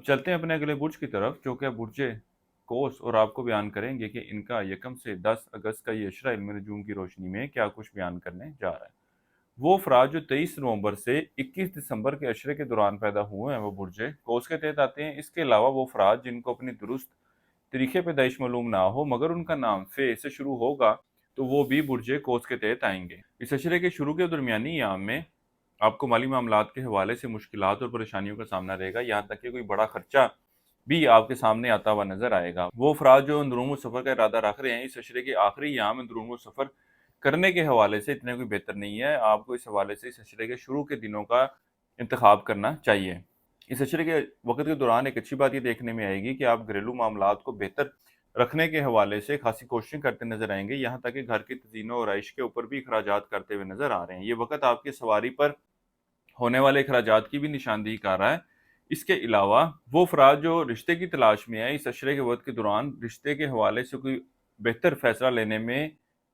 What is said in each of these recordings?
चलते हैं अपने अगले बुर्ज की तरफ, जो कि बुर्ज कोस, और आपको बयान करेंगे कि इनका 1 से 10 अगस्त का ये अशरा इल्म नजूम की रोशनी में क्या कुछ बयान करने जा रहा है। वो अफराद जो 23 नवंबर से 21 दिसंबर के अशरे के दौरान पैदा हुए हैं वो बुर्ज कोस के तहत आते हैं। इसके अलावा वो अफराद जिनको अपनी दुरुस्त तरीके पैदाइश मालूम ना हो मगर उनका नाम फे से शुरू होगा तो वो भी बुर्ज कोस के तहत आएंगे। इस अशरे के शुरू के दरमियानी याम में आपको माली मामलात के हवाले से मुश्किलात और परेशानियों का सामना रहेगा, यहाँ तक कि कोई बड़ा खर्चा भी आपके सामने आता हुआ नजर आएगा। वो अफराद जो अंदरूनी सफर का इरादा रख रहे हैं इस अशरे के आखिरी याम अंदरूनी सफर करने के हवाले से इतने कोई बेहतर नहीं है। आपको इस हवाले से इस अशरे के शुरू के दिनों का इंतखाब करना चाहिए। इस अशरे के वक्त के दौरान एक अच्छी बात ये देखने में आएगी कि आप घरेलू मामलात को बेहतर रखने के हवाले से खासी कोशिशें करते नजर आएंगे, यहाँ तक कि घर की तज़ीनों और आइश के ऊपर भी अखराजात करते हुए नजर आ रहे हैं। ये वक्त आपकी सवारी पर होने वाले अखराजात की भी निशानदेही कर रहा है। इसके अलावा वो अफराद जो रिश्ते की तलाश में है इस अशरे के वक्त के दौरान रिश्ते के हवाले से कोई बेहतर फैसला लेने में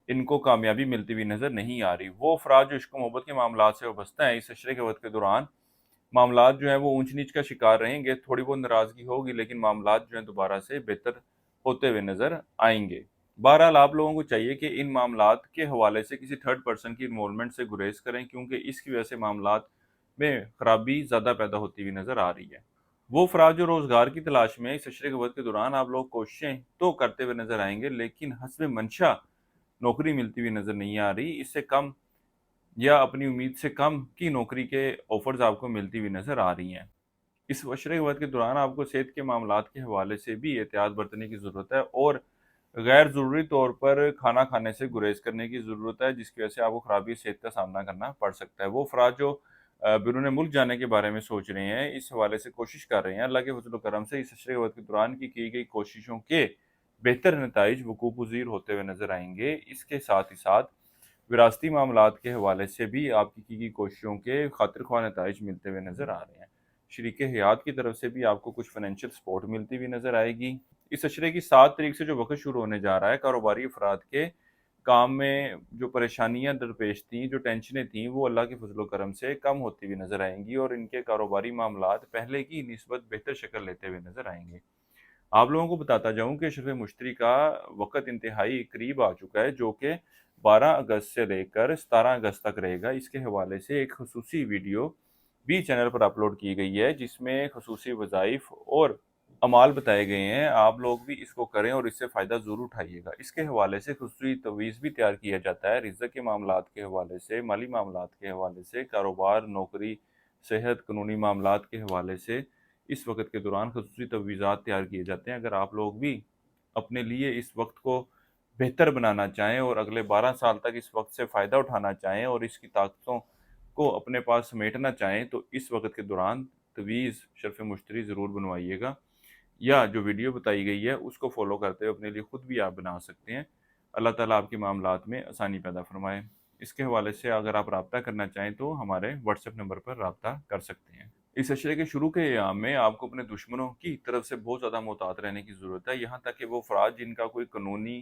इनको कामयाबी मिलती हुई नजर नहीं आ रही। वो अफराद जो इश्क मोहब्बत के मामला से वाबस्ता हैं इस अशरे के वक्त के दौरान मामलात जो है वो ऊंच नीच का शिकार रहेंगे। थोड़ी बहुत नाराजगी होगी लेकिन मामलात जो है दोबारा से बेहतर होते हुए नजर आएंगे। बहरहाल आप लोगों को चाहिए कि इन मामलात के हवाले से किसी थर्ड पर्सन की इन्वॉल्वमेंट से गुरेज करें, क्योंकि इसकी वजह से मामलात में खराबी ज़्यादा पैदा होती हुई नजर आ रही है। वो अफराद जो रोज़गार की तलाश में इस अशरे के वक्त के दौरान आप लोग कोशिशें तो करते हुए नजर आएंगे लेकिन हस्ब मंशा नौकरी मिलती हुई नजर नहीं आ रही। इससे कम या अपनी उम्मीद से कम की नौकरी के ऑफर्स आपको मिलती हुई नजर आ रही हैं। इस अशरे के वक्त के दौरान आपको सेहत के मामलात के हवाले से भी एहतियात बरतने की ज़रूरत है और गैर ज़रूरी तौर पर खाना खाने से गुरेज करने की ज़रूरत है, जिसकी वजह से आपको खराबी सेहत का सामना करना पड़ सकता है। वो अफराद जो बिरून मुल्क जाने के बारे में सोच रहे हैं इस हवाले से कोशिश कर रहे हैं, अल्लाह के फजल करम से इस अशरे के वक्त के दौरान की गई कोशिशों के बेहतर नताइज वकूफ़ पज़ीर होते हुए नजर आएंगे। इसके साथ ही साथ विरासती मामलात के हवाले से भी आपकी की गई कोशिशों के खातिर ख्वाह नताइज मिलते हुए नजर आ रहे हैं। शरीक हयात की तरफ से भी आपको कुछ फाइनेंशियल सपोर्ट मिलती हुई नजर आएगी। इस अशरे की 7 तारीख से जो वक्त शुरू होने जा रहा है, कारोबारी अफराद के काम में जो परेशानियां दरपेश थीं, जो टेंशनें थीं, वो अल्लाह के फजल करम से कम होती हुई नजर आएंगी और इनके कारोबारी मामलात पहले की निस्बत बेहतर शक्ल लेते हुए नजर आएंगे। आप लोगों को बताता जाऊं कि शफ़े मुश्तरी का वक़्त इंतहाई करीब आ चुका है, जो कि 12 अगस्त से लेकर 17 अगस्त तक रहेगा। इसके हवाले से एक खसूसी वीडियो भी चैनल पर अपलोड की गई है जिसमें खसूसी वज़ाइफ और अमाल बताए गए हैं। आप लोग भी इसको करें और इससे फ़ायदा ज़रूर उठाइएगा। इसके हवाले से खसूसी तवीज़ भी तैयार किया जाता है रिज़्क़ के मामलात के हवाले से, माली मामलात के हवाले से, कारोबार, नौकरी, सेहत, कानूनी मामलात के हवाले से इस वक्त के दौरान खसूसी तवीज़ात तैयार किए जाते हैं। अगर आप लोग भी अपने लिए इस वक्त को बेहतर बनाना चाहें और अगले 12 साल तक इस वक्त से फ़ायदा उठाना चाहें और इसकी ताकतों को अपने पास समेटना चाहें तो इस वक्त के दौरान तवीज़ शर्फ़ मुश्तरी ज़रूर बनवाइएगा, या जो वीडियो बताई गई है उसको फॉलो करते हुए अपने लिए खुद भी आप बना सकते हैं। अल्लाह ताला आपके मामलात में आसानी पैदा फरमाए। इसके हवाले से अगर आप रब्ता करना चाहें तो हमारे व्हाट्सएप नंबर पर रब्ता कर सकते हैं। इस अशरे के शुरू के अयाम में आपको अपने दुश्मनों की तरफ से बहुत ज़्यादा मुहतात रहने की ज़रूरत है, यहाँ तक कि वो अफराद जिनका कोई कानूनी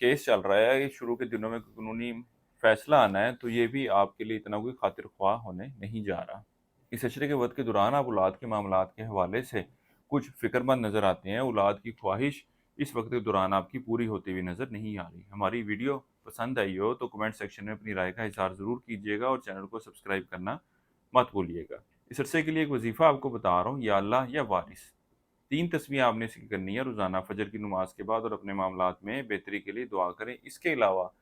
केस चल रहा है, शुरू के दिनों में कानूनी फैसला आना है, तो ये भी आपके लिए इतना कोई खातिर ख्वाह होने नहीं जा रहा। इस अशरे के वक्त के दौरान आप औलाद के मामलात के हवाले से कुछ फ़िक्रमंद नज़र आते हैं। औलाद की ख्वाहिश इस वक्त के दौरान आपकी पूरी होती हुई नज़र नहीं आ रही। हमारी वीडियो पसंद आई हो तो कमेंट सेक्शन में अपनी राय का इज़हार ज़रूर कीजिएगा और चैनल को सब्सक्राइब करना मत भूलिएगा। इस अरसे के लिए एक वजीफ़ा आपको बता रहा हूँ, या अल्लाह या वारिस। 3 तस्बीह आपने इसकी करनी है रोज़ाना फजर की नमाज के बाद और अपने मामलात में बेहतरी के लिए दुआ करें। इसके अलावा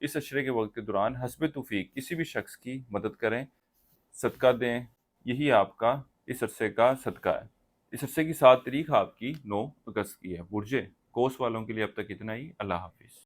इस अशरे के वक्त के दौरान हस्ब तौफीक किसी भी शख्स की मदद करें, सदका दें, यही आपका इस अरसे का सदका है। इस अरसे की 7 तारीख आपकी 9 अगस्त की है। बुर्जे कोस वालों के लिए अब तक इतना ही। अल्लाह हाफिज़।